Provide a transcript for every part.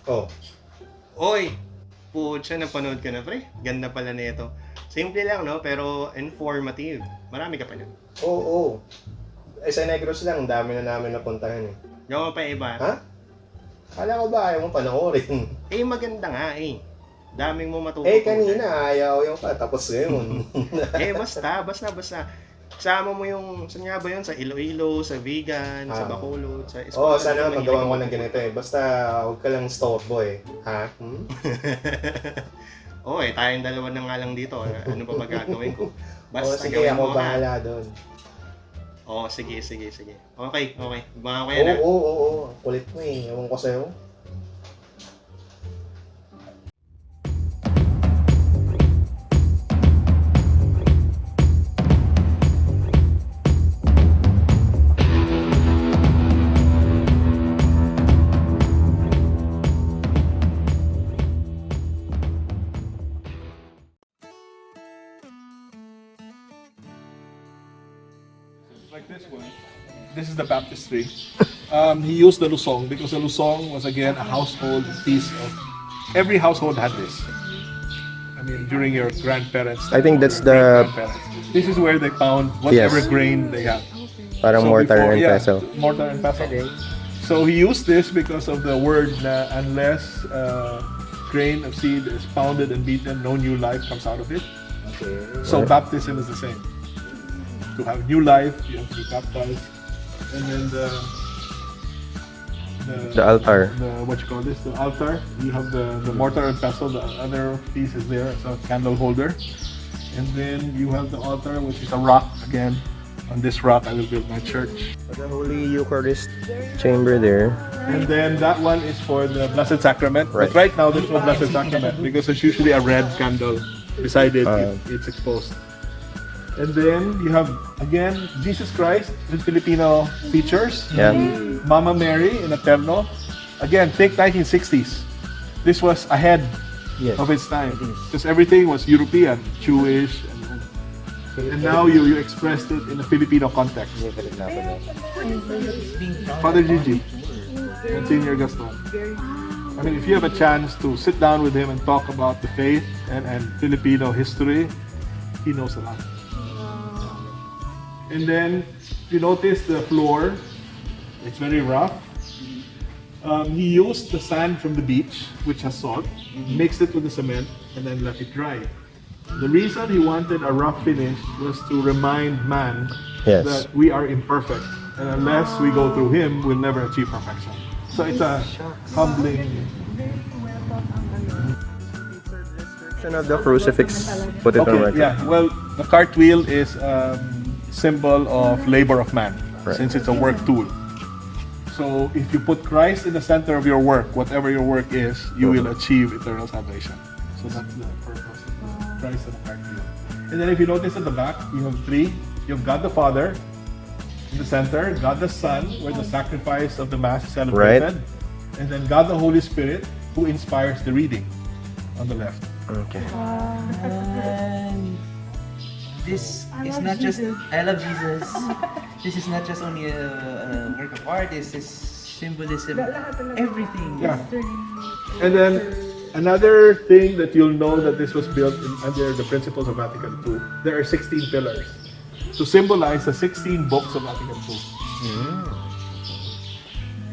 Oh. Oy! Pucha, napanood ka na, pre. Ganda pala nito. Simple lang, no? Pero informative. Marami ka pa nun. Oo. Sa Negros lang, dami na namin napuntahan eh. Gawa pa iba. Ha? Kala ko ba ayaw mo panoorin? Eh, maganda nga eh. Daming mo matutunan. Eh, kanina ayaw yung pa, tapos ngayon. Eh, basta. Sama mo yung, saan nga ba yun? Sa Iloilo, sa Vigan, sa Bacolod, sa Oo, sana magawa ko ng ganito eh. Basta huwag ka lang storbo eh. Ha? Hmm? Oo eh, tayong dalawa na nga lang dito. Ano pa magagawin ko? Basta sige, gawin ako mo, bahala doon. Oo, sige. Okay. Mga ko yan, ha? Oo. Kulit mo eh. Ewan ko sa'yo. Like this one. This is the baptistry. He used the lusong because the lusong was again a household piece of. Every household had this. I mean, during your grandparents. I think that's the- great-grandparents. This is where they found whatever Yes. grain they had. Parang So mortar before- and yeah, peso. Mortar and pestle. So he used this because of the word na unless grain of seed is pounded and beaten, no new life comes out of it. Okay. So baptism is the same. To have new life, you have to be baptized, and then The altar. what you call this, the altar. You have the mortar and pestle. The other piece is there, it's a candle holder, and then you have the altar, which is a rock again. On this rock, I will build my church. The Holy Eucharist chamber there. And then that one is for the Blessed Sacrament. Right. But right now, there's no Blessed Sacrament because there's usually a red candle beside it if it's exposed. And then you have, again, Jesus Christ with Filipino features. Yeah. Mama Mary in Eterno. Again, think 1960s. This was ahead Yes. of its time because everything was European, Jewish, and now you expressed it in a Filipino context. Father Gigi and Senior Gaston. I mean, if you have a chance to sit down with him and talk about the faith and Filipino history, he knows a lot. And then you notice the floor, it's very rough. He used the sand from the beach, which has salt, mixed it with the cement, and then let it dry. The reason he wanted a rough finish was to remind man Yes. that we are imperfect, and unless we go through him, we'll never achieve perfection. So it's a humbling. Of the crucifix, put it on Okay, record. yeah. Well, the cartwheel is symbol of labor of man, Right. since it's a work tool. So if you put Christ in the center of your work, whatever your work is, you will achieve eternal salvation. So that's the purpose of Christ and the cartwheel. And then if you notice at the back, you have three. You have God the Father in the center, God the Son, where the sacrifice of the Mass is celebrated, and then God the Holy Spirit, who inspires the reading on the left. Okay. And this is not just I love Jesus. This is not just only a work of art. This is symbolism. Everything. Yeah. And then another thing that you'll know that this was built under the principles of Vatican II. There are 16 pillars to symbolize the 16 books of Vatican II.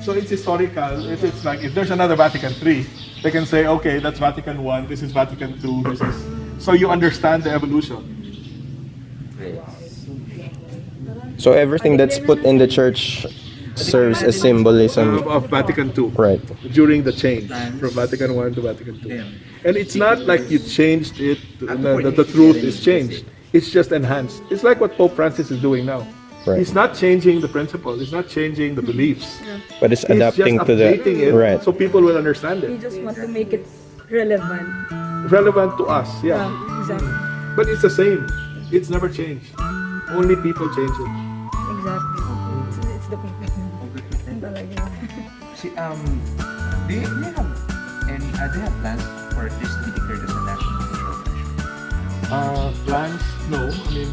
So it's historical. It's like if there's another Vatican III, they can say, okay, that's Vatican I. This is Vatican II. This is so you understand the evolution. So everything that's put in the church serves as symbolism. Of Vatican II. Right. During the change from Vatican I to Vatican II. And it's not like you changed it, the truth is changed. It's just enhanced. It's like what Pope Francis is doing now. Right. He's not changing the principle, he's not changing the beliefs. But it's He's adapting just to the updating it right. so people will understand You it. just want to make it relevant. Relevant to us, yeah. Exactly. But it's the same. It's never changed. Only people change it. Exactly. It's the people. Talaga. See, do you have any? Do you have plans for this to be declared as a national cultural treasure? Plans? No. I mean,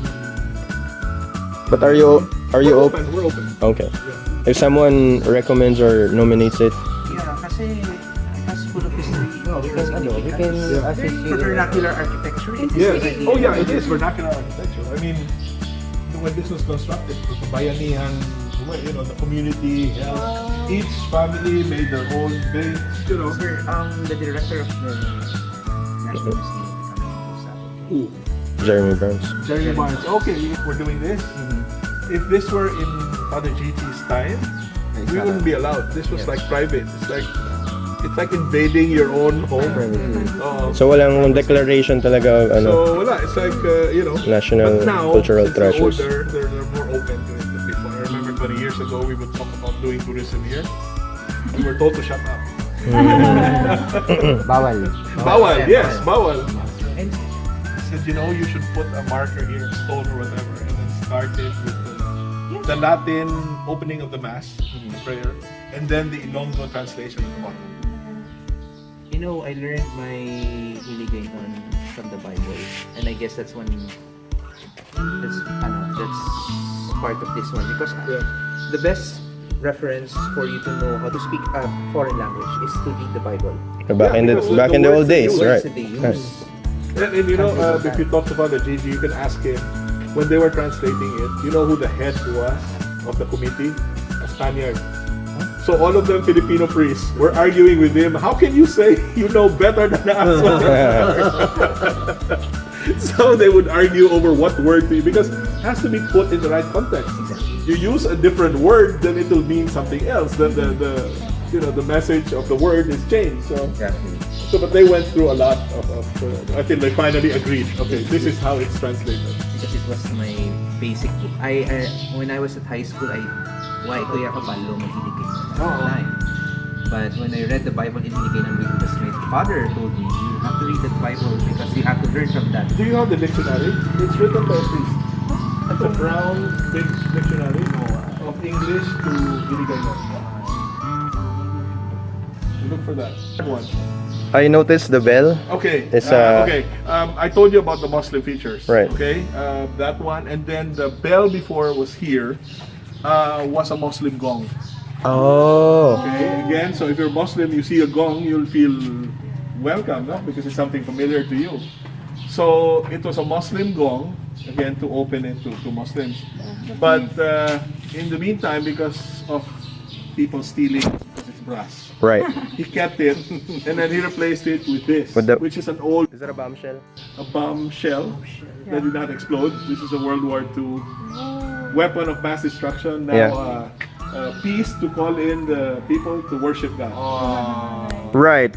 But are you we're open? open. We're open. Okay. Yeah. If someone recommends or nominates it, Yeah, kasi kasi it has full of history. No, we can assist you. Vernacular architecture. It is Yes. really- Oh yeah, it is vernacular architecture. I mean, when this was constructed, the bayanihan, the community, each family made their own base, Sir, the director of the National Museum Ooh, Jeremy Burns. Jerry Barnes. Okay, we're doing this. If this were in Father Gigi's time, we wouldn't be allowed. This was like private. It's like invading your own home. So walang declaration talaga ano, So wala, it's like national but now, cultural since they're treasures. older, they're more open to it than before. I remember 20 years ago we would talk about doing tourism here. We were told to shut up. Bawal. Bawal, yes, bawal. bawal. And said, you should put a marker here, a stone or whatever, and then start it with the Latin opening of the Mass, prayer, and then the Ilonggo translation at the bottom. I learned my hiligay from the Bible, and I guess that's part of this one because the best reference for you to know how to speak a foreign language is to read the Bible. Back in the words old days, they use, right? That they use. Right. And if you talk to Father Gigi, you can ask him, when they were translating it, you know who the head was of the committee? A Spaniard. So all of them Filipino priests were arguing with him, how can you say you know better than us? So they would argue over what word to use, because it has to be put in the right context. You use a different word, then it will mean something else. The message of the word is changed. So but they went through a lot of until they finally agreed. Okay, this is how it's translated. Because it was my basic book. When I was at high school, why kuya kabalo maghiligay time. But when I read the Bible in Hiligay ng New Testament, Father told me you have to read the Bible because you have to learn from that. Do you have the dictionary? It's written by a priest. It's a brown big dictionary of English to Hiligaynon. Look for that one. I noticed the bell. Okay. It's, okay. I told you about the Muslim features. Right. Okay. That one, and then the bell before was here. Was a Muslim gong. Oh. Okay. Again, so if you're Muslim, you see a gong, you'll feel welcome, no? Because it's something familiar to you. So it was a Muslim gong, again, to open it to Muslims. But in the meantime, because of people stealing, because it's brass, Right. he kept it, and then he replaced it with this, which is an old Is that a bombshell? bomb shell that did not explode. This is a World War II weapon of mass destruction. Now, peace to call in the people to worship God. Right.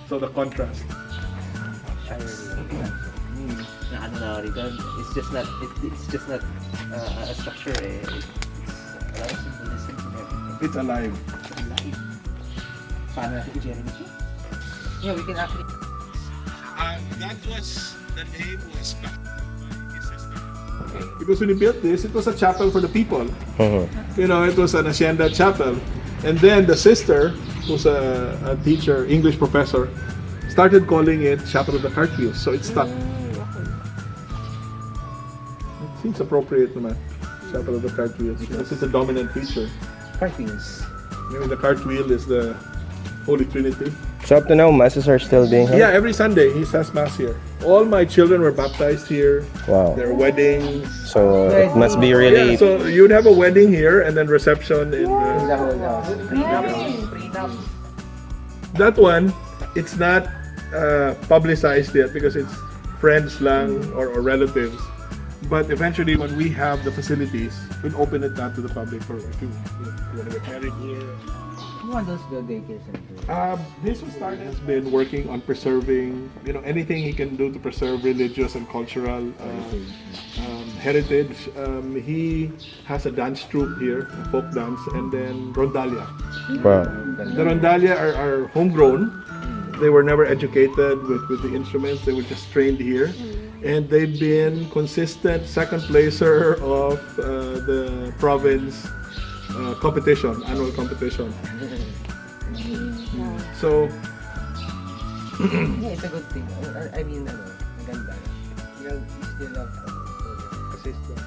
So the contrast. It's just not a structure. It's a lot of symbolism and everything. It's alive. Paano natin i-generate ito? Yeah, we can actually. That was the name was back by his sister. Because when he built this, it was a chapel for the people. It was an Hacienda chapel. And then the sister, who's a teacher, English professor, started calling it Chapel of the Cartwheels. So it stuck. It seems appropriate, naman. Chapel of the Cartwheels. Because it's a dominant feature. Cartwheels. Maybe the cartwheel is the Holy Trinity. So up to now, masses are still being held? Yeah, every Sunday he says mass here. All my children were baptized here. Wow. Their weddings. So it must be really... Yeah, so you'd have a wedding here and then reception in that one. It's not publicized yet because it's friends lang or relatives. But eventually, when we have the facilities, we'll open it up to the public for if you want to get married here. Who wants the daycare center? This has been working on preserving, anything he can do to preserve religious and cultural heritage. He has a dance troupe here, a folk dance, and then rondalia. Wow. The rondalia are homegrown. They were never educated with the instruments. They were just trained here. And they've been consistent second placer of the province competition, annual competition. So, Yeah, it's a good thing. I mean, maganda. You still have assist them.